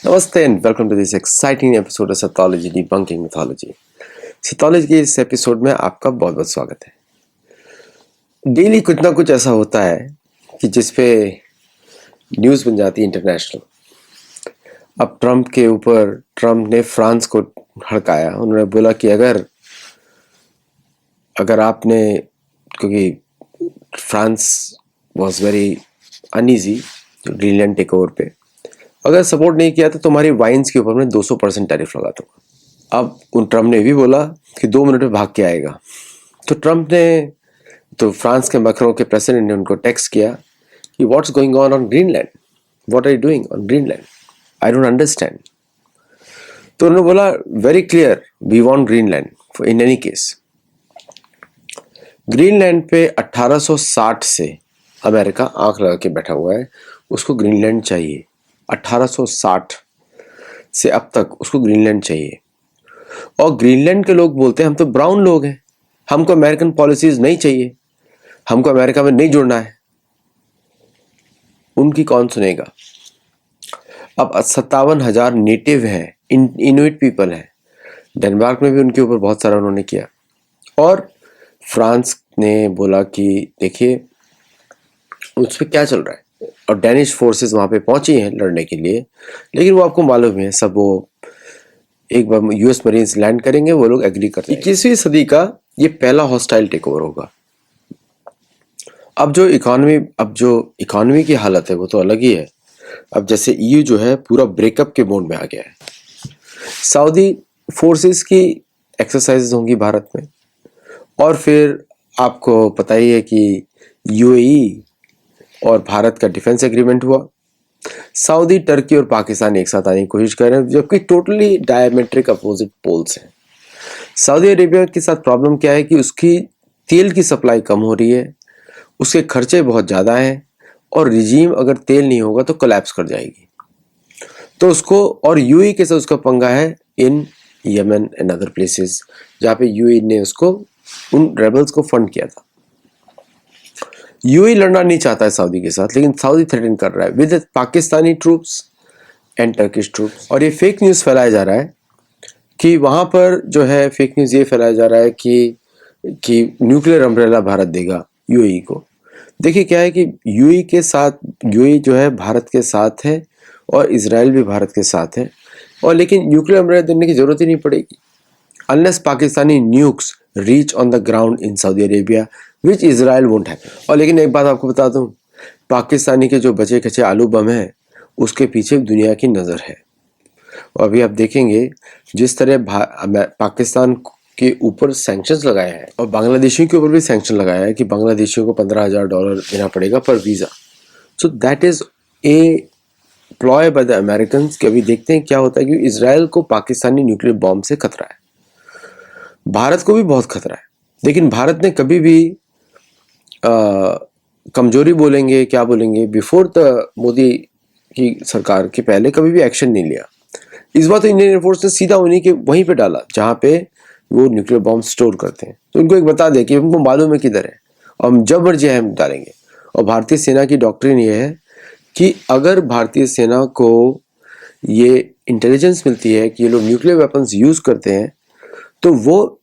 Namaste and welcome to this exciting episode of Sathology Debunking Mythology. Sathology के इस episode में आपका बहुत बहुत स्वागत है। डेली कुछ ना कुछ ऐसा होता है कि जिसपे न्यूज़ बन जाती है इंटरनेशनल। अब ट्रम्प ने फ्रांस को हड़काया। उन्होंने बोला कि अगर आपने, क्योंकि France was very uneasy Greenland take over पे, अगर सपोर्ट नहीं किया तो तुम्हारी वाइन्स के ऊपर मैं 200% टैरिफ लगा दूंगा। अब ट्रम्प ने भी बोला कि 2 मिनट में भाग के आएगा। तो फ्रांस के मैक्रों के प्रेसिडेंट ने उनको टेक्स्ट किया कि what's going on Greenland, what are you doing on Greenland, I don't understand. तो उन्होंने बोला very clear, we want Greenland in any case. Greenland पे 1860 से अमेरिका आंख लगा के बैठा हुआ है, उसको ग्रीनलैंड चाहिए। 1860 से अब तक उसको ग्रीनलैंड चाहिए। और ग्रीनलैंड के लोग बोलते हैं हम तो ब्राउन लोग हैं, हमको अमेरिकन पॉलिसीज नहीं चाहिए, हमको अमेरिका में नहीं जुड़ना है। उनकी कौन सुनेगा। अब 57,000 नेटिव हैं, इनुइट पीपल हैं। डेनमार्क में भी उनके ऊपर बहुत सारा उन्होंने किया। और फ्रांस ने बोला कि देखिए उस पर क्या चल रहा है, और डेनिश फोर्सेस वहां पे पहुंची हैं लड़ने के लिए। लेकिन वो आपको मालूम है सब, वो एक बार यूएस मरीन्स लैंड करेंगे, वो लोग एग्री करते हैं। 21वीं सदी का ये पहला हॉस्टाइल टेक ओवर होगा। अब जो इकोनॉमी की हालत है वो तो अलग ही है। अब जैसे ईयू जो है पूरा ब्रेकअप के मोड में आ गया है। सऊदी फोर्सेस की एक्सरसाइजेस होंगी भारत में, और फिर आपको पता ही है कि यूएई और भारत का डिफेंस एग्रीमेंट हुआ। सऊदी, टर्की और पाकिस्तान एक साथ आने की कोशिश कर रहे हैं, जबकि टोटली डायमेट्रिक अपोजिट पोल्स हैं। सऊदी अरेबिया के साथ प्रॉब्लम क्या है कि उसकी तेल की सप्लाई कम हो रही है, उसके खर्चे बहुत ज़्यादा हैं, और रिजीम अगर तेल नहीं होगा तो कोलैप्स कर जाएगी। तो उसको, और यूएई के साथ उसका पंगा है इन यमन एंड अदर प्लेसेस, जहाँ पे यूएई ने उसको, उन रेबल्स को फंड किया था। यूएई लड़ना नहीं चाहता है सऊदी के साथ, लेकिन सऊदी थ्रेटन कर रहा है with Pakistani troops and Turkish troops. और ये फेक न्यूज़ फैलाया जा रहा है कि वहाँ पर जो है, फेक न्यूज़ ये फैलाया जा रहा है कि न्यूक्लियर अम्ब्रेला भारत देगा यूएई को। देखिए क्या है कि यूएई जो है भारत के साथ है, और इजराइल भी भारत के साथ है, और लेकिन न्यूक्लियर अम्ब्रेला देने की जरूरत ही नहीं पड़ेगी unless Pakistani nukes reach on the ground in Saudi Arabia, which Israel won't happen. और लेकिन एक बात आपको बता दूं, पाकिस्तानी के जो बचे खचे आलू बम है, उसके पीछे दुनिया की नज़र है। और अभी आप देखेंगे जिस तरह पाकिस्तान के ऊपर सैंक्शंस लगाए हैं, और बांग्लादेशियों के ऊपर भी सैंक्शन लगाया है कि बांग्लादेशियों को $15,000 देना पड़ेगा पर visa. So that is a ploy by the Americans कि अभी देखते हैं क्या होता है, कि इजराइल को पाकिस्तानी न्यूक्लियर बॉम्ब से खतरा है, भारत को भी बहुत खतरा है। लेकिन भारत ने कभी भी कमजोरी बोलेंगे, क्या बोलेंगे, बिफोर द मोदी की सरकार के पहले कभी भी एक्शन नहीं लिया। इस बार तो इंडियन एयरफोर्स ने सीधा उन्हीं के वहीं पे डाला जहाँ पे वो न्यूक्लियर बॉम्ब स्टोर करते हैं। तो उनको एक बता दे कि उनको मालूम है किधर है, और हम जब मर्जी हम डालेंगे। और भारतीय सेना की डॉक्ट्रिन ये है कि अगर भारतीय सेना को ये इंटेलिजेंस मिलती है कि ये लोग न्यूक्लियर वेपन्स यूज करते हैं, तो वो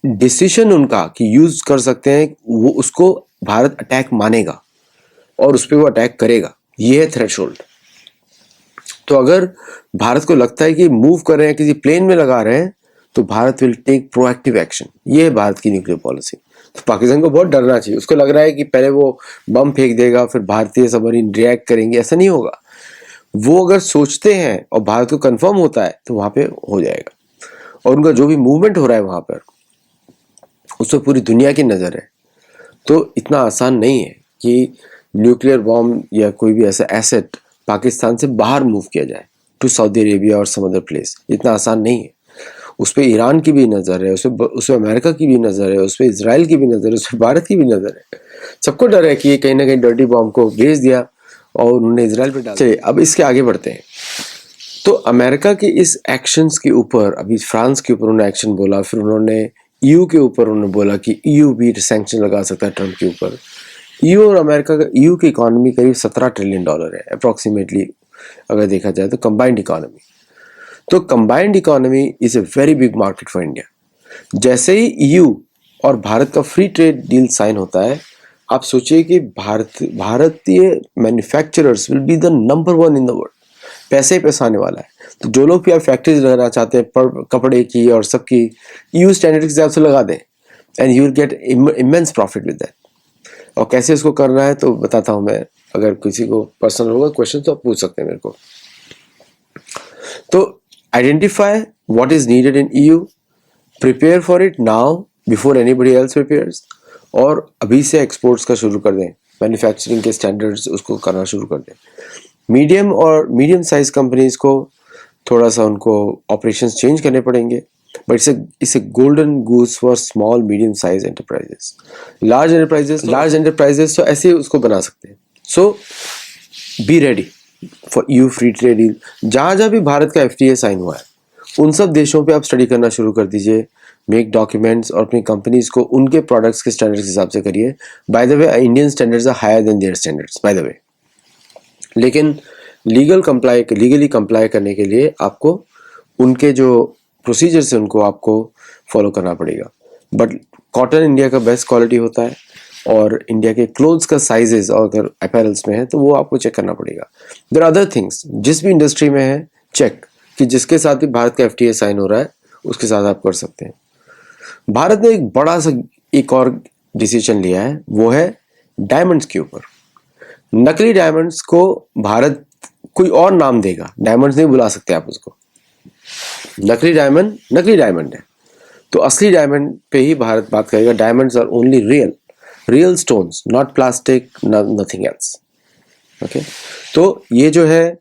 डिसीजन उनका कि यूज कर सकते हैं, वो उसको भारत अटैक मानेगा और उस पर वो अटैक करेगा। ये है थ्रेशोल्ड। तो अगर भारत को लगता है कि मूव कर रहे हैं, किसी प्लेन में लगा रहे हैं, तो Bharat will take proactive action. ये है भारत की न्यूक्लियर पॉलिसी। तो पाकिस्तान को बहुत डरना चाहिए। उसको लग रहा है कि पहले वो बम फेंक देगा, फिर भारतीय सबमरीन रिएक्ट करेंगे, ऐसा नहीं होगा। वो अगर सोचते हैं और भारत को कंफर्म होता है तो वहां पे हो जाएगा। और उनका जो भी मूवमेंट हो रहा है वहां पर, उस पर पूरी दुनिया की नज़र है। तो इतना आसान नहीं है कि न्यूक्लियर बॉम्ब या कोई भी ऐसा एसेट पाकिस्तान से बाहर मूव किया जाए टू सऊदी अरेबिया और सम अदर प्लेस। इतना आसान नहीं है। उस पर ईरान की भी नज़र है, उस पर अमेरिका की भी नज़र है, उस पर इसराइल की भी नज़र है, उस पर भारत की भी नज़र है। सबको डर है कि ये कहीं ना कहीं डर्टी बॉम्ब को भेज दिया और उन्होंने इसराइल पे डाल। चलिए अब इसके आगे बढ़ते हैं। तो अमेरिका के इस एक्शंस के ऊपर, अभी फ्रांस के ऊपर उन्होंने एक्शन बोला, फिर उन्होंने ईयू के ऊपर उन्होंने बोला कि ईयू भी सैंक्शन लगा सकता है ट्रम्प के ऊपर। ईयू और अमेरिका का, ईयू की इकोनॉमी करीब $17 ट्रिलियन है अप्रोक्सीमेटली, अगर देखा जाए तो कंबाइंड इकोनॉमी। तो combined economy is a very big market for India. जैसे ही ईयू और भारत का फ्री ट्रेड डील साइन होता है, आप सोचिए कि भारतीय manufacturers will be the number 1 in the world. पैसे ही पैसा आने वाला है। तो जो लोग भी आप फैक्ट्रीज लगाना चाहते हैं कपड़े की और सबकी, ईयू स्टैंडर्ड के हिसाब से लगा दें and you will get immense profit with that. और कैसे इसको करना है तो बताता हूँ मैं। अगर किसी को पर्सनल होगा क्वेश्चन तो आप पूछ सकते हैं मेरे को। तो identify what is needed in EU, prepare for it now before anybody else prepares, और अभी से एक्सपोर्ट्स का शुरू कर दें, मैन्युफैक्चरिंग के स्टैंडर्ड्स उसको करना शुरू कर दें। मीडियम साइज कंपनीज को थोड़ा सा उनको ऑपरेशंस चेंज करने पड़ेंगे, but it's a golden goose for small medium size enterprises. Large enterprises तो ऐसे ही उसको बना सकते हैं। So be ready for EU free trade deal. जहाँ जहाँ भी भारत का FTA साइन हुआ है उन सब देशों पे आप स्टडी करना शुरू कर दीजिए, मेक डॉक्यूमेंट्स और अपनी कंपनीज को उनके प्रोडक्ट्स के स्टैंडर्ड्स के हिसाब से करिए। By the way Indian standards are higher than their standards by the way, लेकिन लीगली कंप्लाई करने के लिए आपको उनके जो प्रोसीजर्स हैं उनको आपको फॉलो करना पड़ेगा। बट कॉटन इंडिया का बेस्ट क्वालिटी होता है और इंडिया के क्लोथ्स का साइजेस और अगर अपैरल्स में है तो वो आपको चेक करना पड़ेगा। देयर अदर थिंग्स जिस भी इंडस्ट्री में है चेक कि जिसके साथ भी भारत का FTA साइन हो रहा है उसके साथ आप कर सकते हैं। भारत ने एक बड़ा सा एक और डिसीजन लिया है, वो है डायमंड्स के ऊपर। नकली डायमंड्स को भारत कोई और नाम देगा, डायमंड्स नहीं बुला सकते आप उसको। नकली डायमंड है, तो असली डायमंड पे ही भारत बात करेगा। Diamonds are only real stones, not plastic, nothing else. Okay, तो ये जो है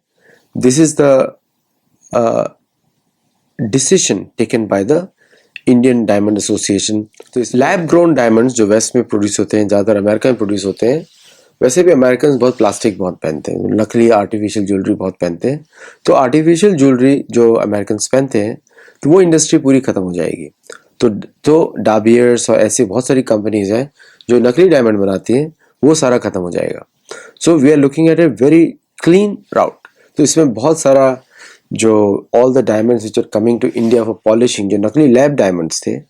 this is the decision taken by the Indian diamond association. तो इस लैब ग्रोन डायमंड्स जो वेस्ट में प्रोड्यूस होते हैं, ज़्यादातर अमेरिका में प्रोड्यूस होते हैं। वैसे भी अमेरिकन बहुत प्लास्टिक बहुत पहनते हैं, नकली आर्टिफिशियल ज्वेलरी बहुत पहनते हैं। तो आर्टिफिशियल ज्वेलरी जो अमेरिकन पहनते हैं तो वो इंडस्ट्री पूरी खत्म हो जाएगी। तो डाबियर्स और ऐसी बहुत सारी कंपनीज हैं जो नकली डायमंड बनाती हैं, वो सारा खत्म हो जाएगा। So we are looking at a very clean route. तो इसमें बहुत सारा जो all the diamonds which are coming to India for polishing, जो नकली लैब डायमंड्स थे,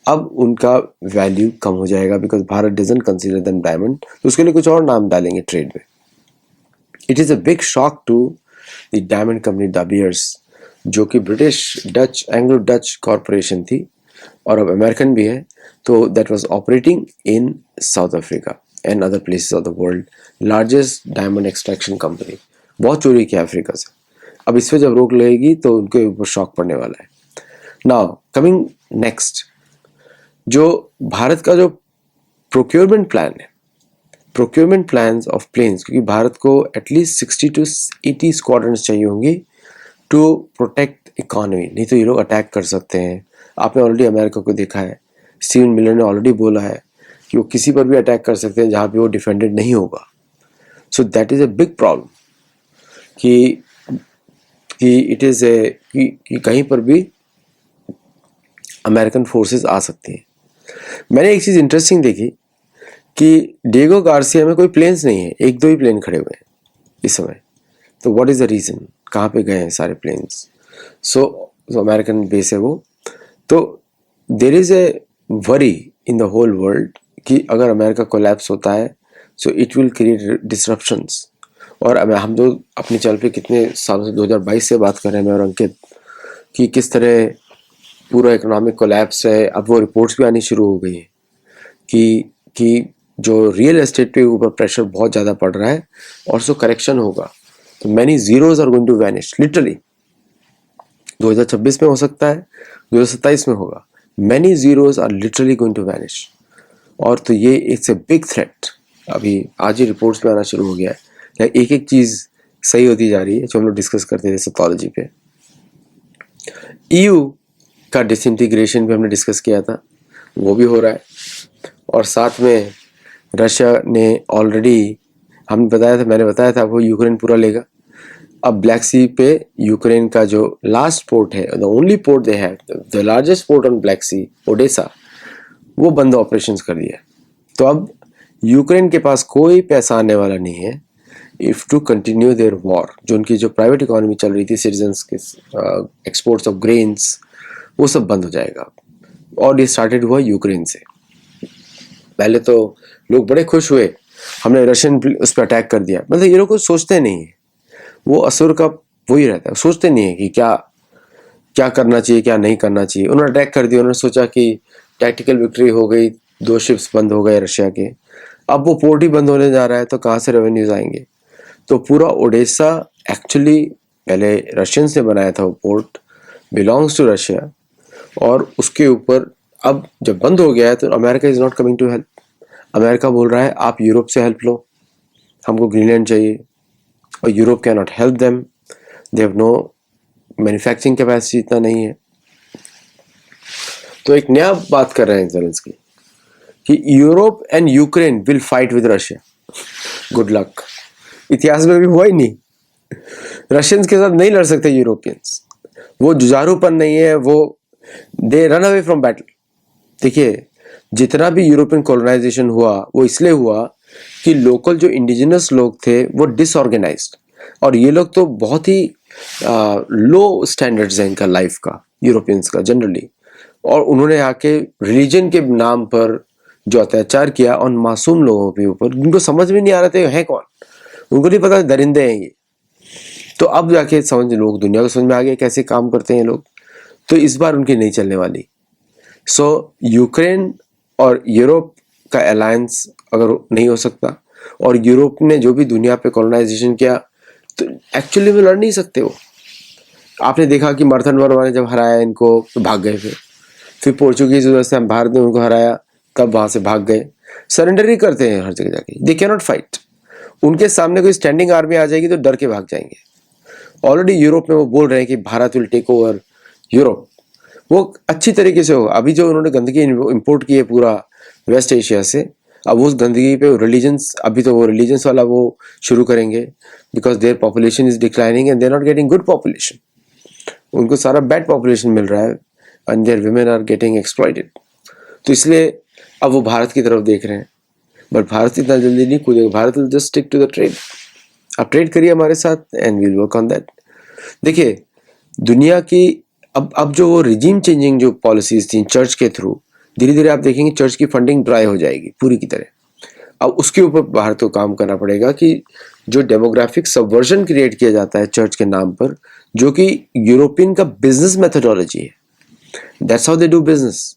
अब उनका वैल्यू कम हो जाएगा because Bharat doesn't consider them diamond. तो उसके लिए कुछ और नाम डालेंगे ट्रेड में। It is a big shock to the diamond company De Beers, जो कि ब्रिटिश एंग्लो डच कॉरपोरेशन थी और अब अमेरिकन भी है। तो that was operating in south Africa and other places of the world. Largest diamond extraction company, बहुत चोरी किया अफ्रीका से। अब इस पर जब रोक लगेगी तो उनके ऊपर शॉक पड़ने वाला है। नाउ कमिंग नेक्स्ट, जो भारत का जो प्रोक्योरमेंट प्लान है, प्रोक्योरमेंट प्लान्स ऑफ प्लेन्स, क्योंकि भारत को एटलीस्ट 60 to 80 स्क्वाड्रन्स चाहिए होंगी टू प्रोटेक्ट इकोनॉमी, नहीं तो ये लोग अटैक कर सकते हैं। आपने ऑलरेडी अमेरिका को देखा है, स्टीवन मिलर ने ऑलरेडी बोला है कि वो किसी पर भी अटैक कर सकते हैं जहाँ पे वो डिफेंडेड नहीं होगा। सो that is a big problem कि इट इज़ ए कि कहीं पर भी अमेरिकन फोर्सेस आ सकती हैं। मैंने एक चीज़ इंटरेस्टिंग देखी कि डिएगो गार्सिया में कोई प्लेन्स नहीं है, 1-2 ही प्लेन खड़े हुए हैं इस समय। तो व्हाट इज़ द रीज़न, कहाँ पे गए हैं सारे प्लेन्स? सो अमेरिकन बेस है वो। तो there is a worry in the whole world कि अगर अमेरिका कोलैप्स होता है so it will create disruptions. और हम जो अपने चैनल पे कितने सालों से 2022 से बात कर रहे हैं मैं और अंकित, कि किस तरह पूरा इकोनॉमिक कोलैप्स है। अब वो रिपोर्ट्स भी आनी शुरू हो गई हैं कि जो रियल एस्टेट पे ऊपर प्रेशर बहुत ज़्यादा पड़ रहा है और सो करेक्शन होगा। तो many zeros are going to vanish literally. 2026 में हो सकता है, 2027 में होगा। Many zeros are literally going to vanish. और तो ये इट्स ए बिग थ्रेट। अभी आज ही रिपोर्ट्स में आना शुरू हो गया है, एक एक चीज़ सही होती जा रही है जो हम लोग डिस्कस करते थे सेटोलॉजी पे। ईयू का डिसइंटीग्रेशन भी हमने डिस्कस किया था, वो भी हो रहा है। और साथ में रशिया ने ऑलरेडी मैंने बताया था वो यूक्रेन पूरा लेगा। अब ब्लैक सी पे यूक्रेन का जो लास्ट पोर्ट है, the only port they have, the largest port on Black Sea, Odessa, वो बंद ऑपरेशंस कर दिया। तो अब यूक्रेन के पास कोई पैसा आने वाला नहीं है if to continue their war, जो उनकी जो प्राइवेट इकोनॉमी चल रही थी, सिटीजन्स के एक्सपोर्ट्स ऑफ ग्रेन्स, वो सब बंद हो जाएगा। और ये स्टार्टेड हुआ यूक्रेन से। पहले तो लोग बड़े खुश हुए, हमने रशियन उस पर अटैक कर दिया। मतलब ये लोग कुछ सोचते नहीं है, वो असुर का वही रहता है, सोचते नहीं है कि क्या क्या करना चाहिए क्या नहीं करना चाहिए। उन्होंने अटैक कर दिया, उन्होंने सोचा कि टैक्टिकल विक्ट्री हो गई, 2 शिप्स बंद हो गए रशिया के। अब वो पोर्ट ही बंद होने जा रहा है तो कहाँ से रेवेन्यूज आएंगे। तो पूरा ओडेसा एक्चुअली पहले रशियंस ने बनाया था, वो पोर्ट बिलोंग्स टू रशिया, और उसके ऊपर अब जब बंद हो गया है तो America is not coming to help. America बोल रहा है आप यूरोप से हेल्प लो, हमको ग्रीनलैंड चाहिए, और Europe can not help them, they have no manufacturing capacity, इतना नहीं है। तो एक नया बात कर रहे हैं ज़ेलेंस्की कि Europe and Ukraine will fight with Russia. Good luck, इतिहास में भी हुआ ही नहीं। रशियंस के साथ नहीं लड़ सकते यूरोपियंस, वो जुझारूपन नहीं है, वो they run away from battle. देखिए जितना भी यूरोपियन कॉलोनाइजेशन हुआ वो इसलिए हुआ कि लोकल जो इंडिजिनस लोग थे वो डिसऑर्गेनाइज्ड, और ये लोग तो बहुत ही लो स्टैंडर्ड्स हैं इनका लाइफ का, यूरोपियंस का जनरली। और उन्होंने आके रिलीजन के नाम पर जो अत्याचार किया उन मासूम लोगों के ऊपर, जिनको समझ में नहीं आ रहा था है कौन, उनको नहीं पता दरिंदे हैं ये। तो अब जाके समझ लोग, दुनिया को समझ में आ गया कैसे काम करते हैं लोग। तो इस बार उनकी नहीं चलने वाली। सो यूक्रेन और यूरोप का अलायंस अगर नहीं हो सकता, और यूरोप ने जो भी दुनिया पे कॉलोनाइजेशन किया, तो एक्चुअली में लड़ नहीं सकते वो। आपने देखा कि मर्थन वर्मा ने जब हराया इनको तो भाग गए, फिर पोर्चुगीज वजह से भारत ने उनको हराया, तब वहां से भाग गए। सरेंडर ही करते हैं हर जगह जाके, दे कैन नॉट फाइट। उनके सामने कोई स्टैंडिंग आर्मी आ जाएगी तो डर के भाग जाएंगे। ऑलरेडी यूरोप में वो बोल रहे हैं कि Bharat will take over Europe. वो अच्छी तरीके से हो। अभी जो उन्होंने गंदगी इंपोर्ट की है पूरा वेस्ट एशिया से, अब उस गंदगी पे रिलीजन्स, अभी तो वो रिलीजन्स वाला वो शुरू करेंगे, because their population is declining and they are not getting good population. उनको सारा बैड पॉपुलेशन मिल रहा है and their women are getting exploited. तो इसलिए अब वो भारत की तरफ देख रहे हैं, बट भारत इतना जल्दी नहीं कूदेगा। Bharat will just stick to the trade. आप ट्रेड करिए हमारे साथ and will work on that. देखिए दुनिया की अब जो वो रिजीम चेंजिंग जो पॉलिसीज थी चर्च के थ्रू, धीरे धीरे आप देखेंगे चर्च की फंडिंग ड्राई हो जाएगी पूरी की तरह। अब उसके ऊपर भारत को काम करना पड़ेगा कि जो डेमोग्राफिक सबवर्जन क्रिएट किया जाता है चर्च के नाम पर, जो कि यूरोपियन का बिजनेस मेथोडोलॉजी है, that's how they do business.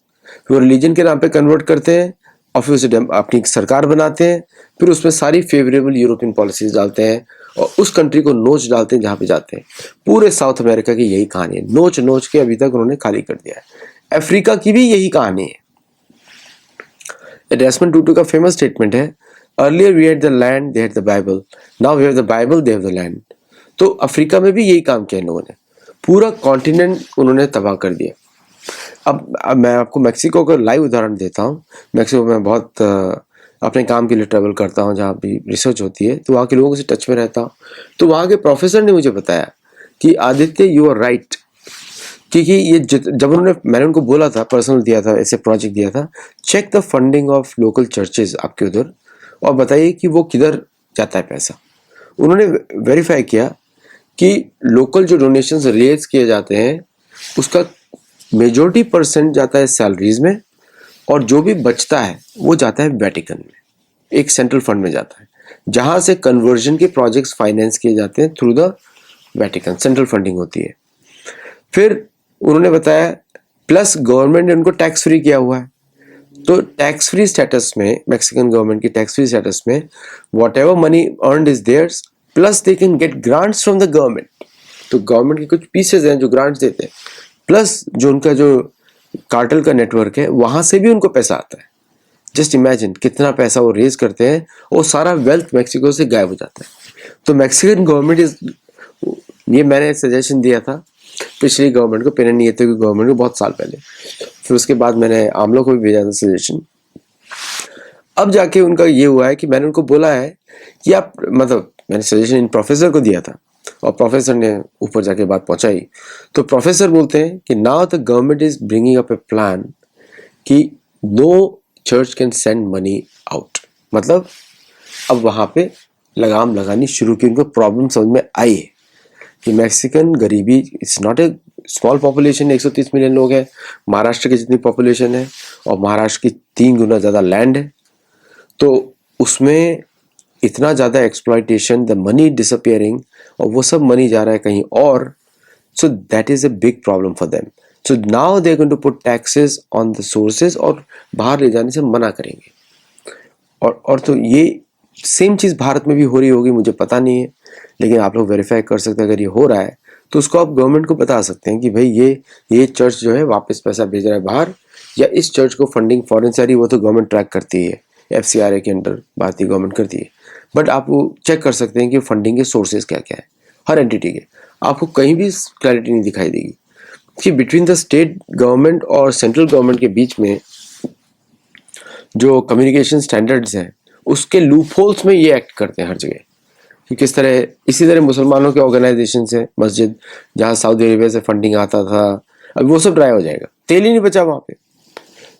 वो रिलीजन के नाम पे कन्वर्ट करते हैं और फिर उसे अपनी सरकार बनाते हैं, फिर उसमें सारी फेवरेबल यूरोपियन पॉलिसीज डालते हैं और उस कंट्री को नोच डालते हैं जहाँ पे जाते हैं। पूरे साउथ अमेरिका की यही कहानी है, नोच नोच के अभी तक उन्होंने खाली कर दिया है। अफ्रीका की भी यही कहानी है। डेस्मंड टूटू का फेमस स्टेटमेंट है, earlier we had the land they had the Bible, now we have the Bible they have the land. तो अफ्रीका में भी यही काम किया इन लोगों ने, पूरा कॉन्टिनेंट उन्होंने तबाह कर दिया। अब मैं आपको मैक्सिको का लाइव उदाहरण देता हूँ। मैक्सिको में बहुत अपने काम के लिए ट्रैवल करता हूँ, जहाँ भी रिसर्च होती है, तो वहाँ के लोगों से टच में रहता हूँ। तो वहाँ के प्रोफेसर ने मुझे बताया कि आदित्य यू आर राइट, क्योंकि ये जब मैंने उनको बोला था, पर्सनल दिया था, ऐसे प्रोजेक्ट दिया था, check the funding of local churches आपके उधर और बताइए कि वो किधर जाता है पैसा। उन्होंने वेरीफाई किया कि लोकल जो डोनेशंस रिलीज किए जाते हैं उसका मेजॉरिटी % जाता है सैलरीज में, और जो भी बचता है वो जाता है वेटिकन में, एक सेंट्रल फंड में जाता है, जहां से कन्वर्जन के प्रोजेक्ट्स फाइनेंस किए जाते हैं through the Vatican, central funding होती है। फिर उन्होंने बताया प्लस गवर्नमेंट ने उनको टैक्स फ्री किया हुआ है। तो टैक्स फ्री स्टेटस में, मैक्सिकन गवर्नमेंट की टैक्स फ्री स्टेटस में, whatever money earned is theirs, plus they can get grants from the government. तो गवर्नमेंट के कुछ पीसेज हैं जो ग्रांट्स देते हैं, प्लस जो उनका जो कार्टेल का नेटवर्क है वहां से भी उनको पैसा आता है। जस्ट इमेजिन कितना पैसा वो रेज करते हैं, और सारा वेल्थ मैक्सिको से गायब हो जाता है। तो मैक्सिकन गवर्नमेंट इज, ये मैंने सजेशन दिया था पिछली गवर्नमेंट को, पेना नियतो की गवर्नमेंट को, बहुत साल पहले। फिर उसके बाद मैंने आमलों को भी भेजा था सजेशन। अब जाके उनका ये हुआ है कि मैंने उनको बोला है कि आप, मतलब मैंने सजेशन इन प्रोफेसर को दिया था और प्रोफेसर ने ऊपर जाके बात पहुंचाई। तो प्रोफेसर बोलते हैं कि now the government is bringing up a plan कि no church can send money out. मतलब अब वहां पे लगाम लगानी शुरू की, उनको प्रॉब्लम समझ में आई है कि मैक्सिकन गरीबी it's not a small population, 130 million लोग हैं, महाराष्ट्र की जितनी पॉपुलेशन है और महाराष्ट्र की 3 गुना ज़्यादा लैंड है, तो उसमें इतना ज़्यादा एक्सप्लॉयटेशन, द मनी डिसअपियरिंग, और वो सब मनी जा रहा है कहीं और. So that is a big problem for them. So now they are going to put taxes on the sources और बाहर ले जाने से मना करेंगे. और तो ये सेम चीज़ भारत में भी हो रही होगी, मुझे पता नहीं है, लेकिन आप लोग वेरीफाई कर सकते हैं. अगर ये हो रहा है तो उसको आप गवर्नमेंट को बता सकते हैं कि भाई ये चर्च जो है वापस पैसा भेज रहा है बाहर, या इस चर्च को फंडिंग फॉरेन से आ रही है, वो तो गवर्नमेंट ट्रैक करती है, FCRA के अंडर भारतीय गवर्नमेंट करती है. बट आप वो चेक कर सकते हैं कि फंडिंग के सोर्सेज क्या क्या है हर एंटिटी के. आपको कहीं भी क्लैरिटी नहीं दिखाई देगी कि बिटवीन द स्टेट गवर्नमेंट और सेंट्रल गवर्नमेंट के बीच में जो कम्युनिकेशन स्टैंडर्ड्स हैं उसके लूप होल्स में ये एक्ट करते हैं हर जगह. कि किस तरह, इसी तरह मुसलमानों के ऑर्गेनाइजेशन है, मस्जिद जहाँ सऊदी अरेबिया से फंडिंग आता था, अभी वो सब ड्राई हो जाएगा, तेल ही नहीं बचा वहाँ पे.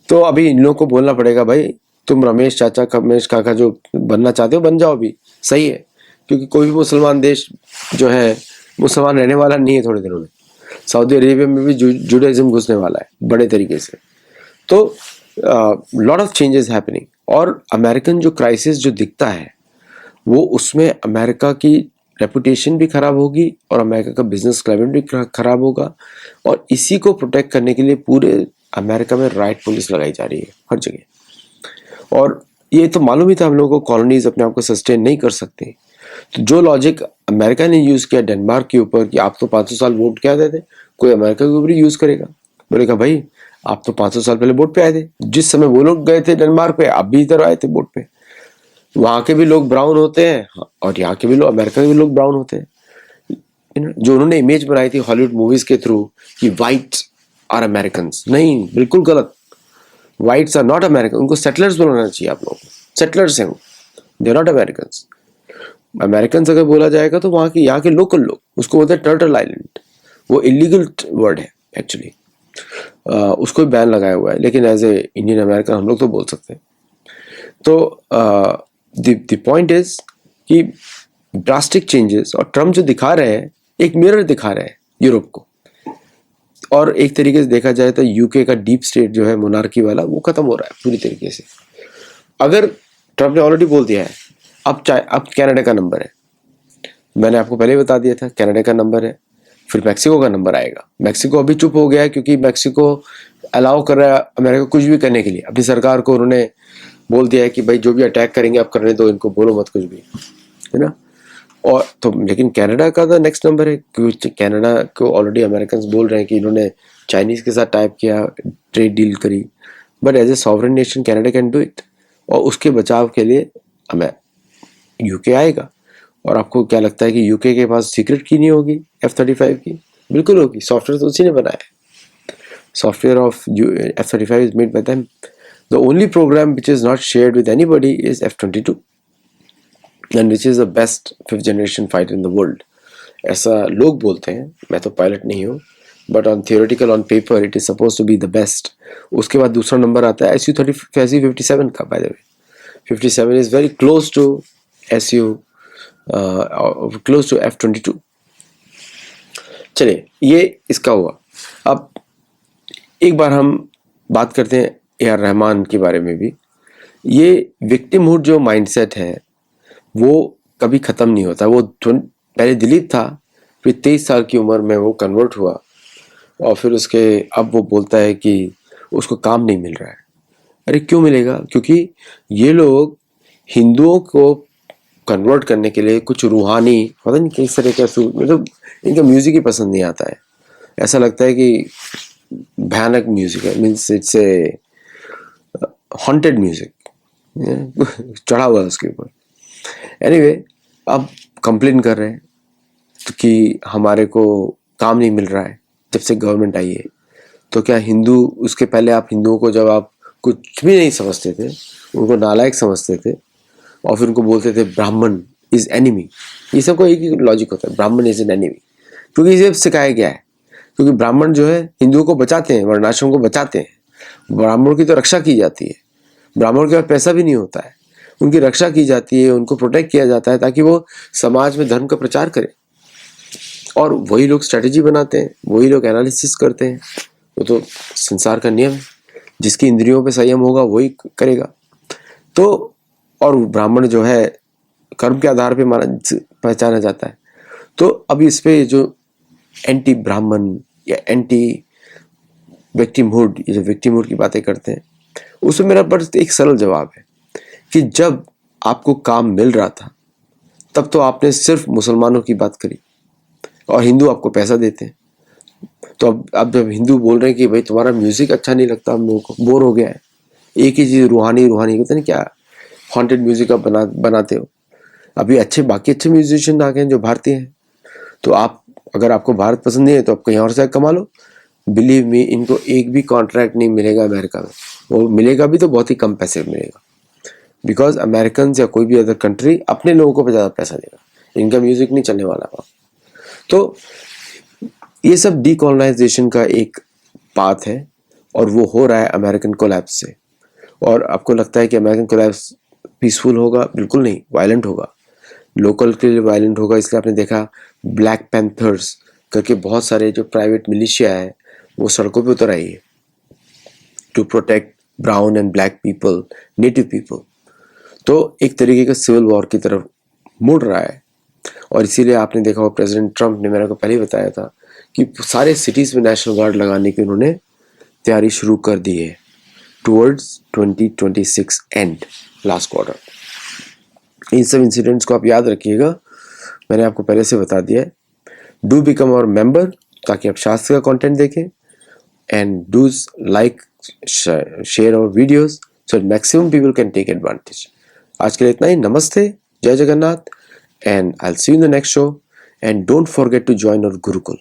तो अभी इन लोगों को बोलना पड़ेगा, भाई तुम रमेश चाचा रमेश काका जो बनना चाहते हो बन जाओ भी, सही है, क्योंकि कोई भी मुसलमान देश जो है मुसलमान रहने वाला नहीं है थोड़े दिनों में. सऊदी अरेबिया में भी जुडाइज्म घुसने वाला है बड़े तरीके से. तो लॉट ऑफ चेंजेस हैपनिंग. और अमेरिकन जो क्राइसिस जो दिखता है वो उसमें अमेरिका की रेपुटेशन भी खराब होगी और अमेरिका का बिजनेस क्लाइमेट भी खराब होगा. और इसी को प्रोटेक्ट करने के लिए पूरे अमेरिका में राइट पुलिस लगाई जा रही है हर जगह. और ये तो मालूम ही था हम लोगों को, कॉलोनीज अपने आप को सस्टेन नहीं कर सकते. तो जो लॉजिक अमेरिका ने यूज किया डेनमार्क के ऊपर कि आप तो 500 साल वोट क्या देते, कोई अमेरिका के ऊपर यूज करेगा. बोलेगा भाई आप तो 500 साल पहले वोट पे आए थे, जिस समय वो लोग गए थे डेनमार्क पे आप भी इधर आए थे वोट पे. वहां के भी लोग ब्राउन होते हैं और यहाँ के भी लोग, अमेरिका के भी लोग ब्राउन होते हैं. जो उन्होंने इमेज बनाई थी हॉलीवुड मूवीज के थ्रू कि वाइट्स आर अमेरिकन, नहीं, बिल्कुल गलत. Whites are not American. उनको सेटलर्स बनाना चाहिए आप लोगों को. सेटलर्स हैं वो, they are not American. American अगर बोला जाएगा तो वहाँ के यहाँ के लोकल लोग, उसको बोलते हैं टर्टल आइलैंड. वो इलीगल वर्ड है एक्चुअली, उसको बैन लगाया हुआ है, लेकिन एज ए इंडियन अमेरिकन हम लोग तो बोल सकते हैं. तो द पॉइंट इज कि ड्रास्टिक चेंजेस, और ट्रम्प जो दिखा रहे हैं एक मिरर दिखा रहे हैं यूरोप को. और एक तरीके से देखा जाए तो यूके का डीप स्टेट जो है मोनार्की वाला वो खत्म हो रहा है पूरी तरीके से. अगर ट्रम्प ने ऑलरेडी बोल दिया है अब कनाडा का नंबर है, मैंने आपको पहले बता दिया था कनाडा का नंबर है, फिर मैक्सिको का नंबर आएगा. मैक्सिको अभी चुप हो गया है क्योंकि मैक्सिको अलाउ कर रहा है अमेरिका कुछ भी करने के लिए. अपनी सरकार को उन्होंने बोल दिया है कि भाई जो भी अटैक करेंगे आप करने दो, इनको बोलो मत कुछ भी, है ना. और तो लेकिन कनाडा का तो नेक्स्ट नंबर है क्योंकि कनाडा को ऑलरेडी अमेरिकन बोल रहे हैं कि इन्होंने चाइनीज के साथ टाइप किया, ट्रेड डील करी. But as a sovereign nation Canada can do it. और उसके बचाव के लिए हमें यूके आएगा. और आपको क्या लगता है कि यूके के पास सीक्रेट की नहीं होगी F-35 की? बिल्कुल होगी. सॉफ्टवेयर तो उसी ने बनाया है. Software of F-35 is made by them. The only program which is not shared with anybody is F-22, and which is the best 5th generation fighter in the world. ऐसा लोग बोलते हैं, मैं तो पायलट नहीं हूँ, but on theoretical on paper it is supposed to be the best. उसके बाद दूसरा नंबर आता है Su-57 का. by the way 57 is very close to close to F-22. चलिए ये इसका हुआ. अब एक बार हम बात करते हैं A.R. रहमान के बारे में भी. ये विक्टिमहुड जो माइंडसेट है वो कभी ख़त्म नहीं होता. वो पहले दिलीप था, फिर 23 साल की उम्र में वो कन्वर्ट हुआ और फिर उसके अब वो बोलता है कि उसको काम नहीं मिल रहा है. अरे क्यों मिलेगा? क्योंकि ये लोग हिंदुओं को कन्वर्ट करने के लिए कुछ रूहानी, पता नहीं किस तरह का, मतलब इनका म्यूज़िक ही पसंद नहीं आता है. ऐसा लगता है कि भयानक म्यूज़िक है, means it's a haunted music चढ़ा हुआ है उसके ऊपर. एनीवे अब कंप्लेन कर रहे हैं कि हमारे को काम नहीं मिल रहा है जब से गवर्नमेंट आई है. तो क्या हिंदू, उसके पहले आप हिंदुओं को जब आप कुछ भी नहीं समझते थे, उनको नालायक समझते थे और फिर उनको बोलते थे ब्राह्मण इज एनिमी. ये सबको एक ही लॉजिक होता है, ब्राह्मण इज एन एनिमी. क्योंकि इसे सिखाया गया है, क्योंकि ब्राह्मण जो है हिंदुओं को बचाते हैं, वर्णाश्रम को बचाते हैं. ब्राह्मणों की तो रक्षा की जाती है. ब्राह्मणों के पास पैसा भी नहीं होता है, उनकी रक्षा की जाती है, उनको प्रोटेक्ट किया जाता है ताकि वो समाज में धर्म का प्रचार करें। और वही लोग स्ट्रेटेजी बनाते हैं, वही लोग एनालिसिस करते हैं। वो तो संसार का नियम है, जिसकी इंद्रियों पे संयम होगा वही करेगा। तो और ब्राह्मण जो है कर्म के आधार पे पहचाना जाता है। तो अब इस पे जो एंटी ब्राह्मण या एंटी विक्टिमहुड, ये जो विक्टिमहुड की बातें करते हैं, उसमें मेरा बस एक सरल जवाब है कि जब आपको काम मिल रहा था तब तो आपने सिर्फ मुसलमानों की बात करी और हिंदू आपको पैसा देते हैं। तो अब जब हिंदू बोल रहे हैं कि भाई तुम्हारा म्यूजिक अच्छा नहीं लगता, हम लोगों को बोर हो गया है, एक ही चीज रूहानी पता नहीं क्या हॉन्टेड म्यूजिक आप बनाते हो। अभी बाकी अच्छे म्यूजिशियन आ गए हैं जो भारतीय हैं। तो आप अगर आपको भारत पसंद नहीं है तो आप कहीं और से कमा लो। बिलीव मी, इनको एक भी कॉन्ट्रैक्ट नहीं मिलेगा अमेरिका में। वो मिलेगा भी तो बहुत ही कम पैसे में मिलेगा, बिकॉज अमेरिकन या कोई भी अदर कंट्री अपने लोगों को ज़्यादा पैसा देगा, इनका म्यूजिक नहीं चलने वाला वहाँ। तो ये सब डीकोलोनाइजेशन का एक पाथ है और वो हो रहा है अमेरिकन कोलैप्स से। और आपको लगता है कि अमेरिकन कोलैप्स पीसफुल होगा? बिल्कुल नहीं, वायलेंट होगा। लोकल के लिए वायलेंट होगा। इसलिए आपने देखा ब्लैक पैंथर्स करके बहुत सारे जो प्राइवेट मिलिशिया है वो सड़कों पे उतर आई है to protect brown and black people, native people. तो एक तरीके का सिविल वॉर की तरफ मुड़ रहा है। और इसीलिए आपने देखा हो प्रेसिडेंट ट्रंप ने, मेरे को पहले ही बताया था कि सारे सिटीज में नेशनल गार्ड लगाने की उन्होंने तैयारी शुरू कर दी है टुवर्ड्स 2026 एंड, लास्ट क्वार्टर। इन सब इंसिडेंट्स को आप याद रखिएगा, मैंने आपको पहले से बता दिया है। डू बिकम आवर मेंबर ताकि आप शास्त्र का कंटेंट देखें, and do like share our videos so maximum people can take advantage. आज के लिए इतना ही। नमस्ते, जय Jagannath, and I'll see you in the next show, and don't forget to join our Gurukul.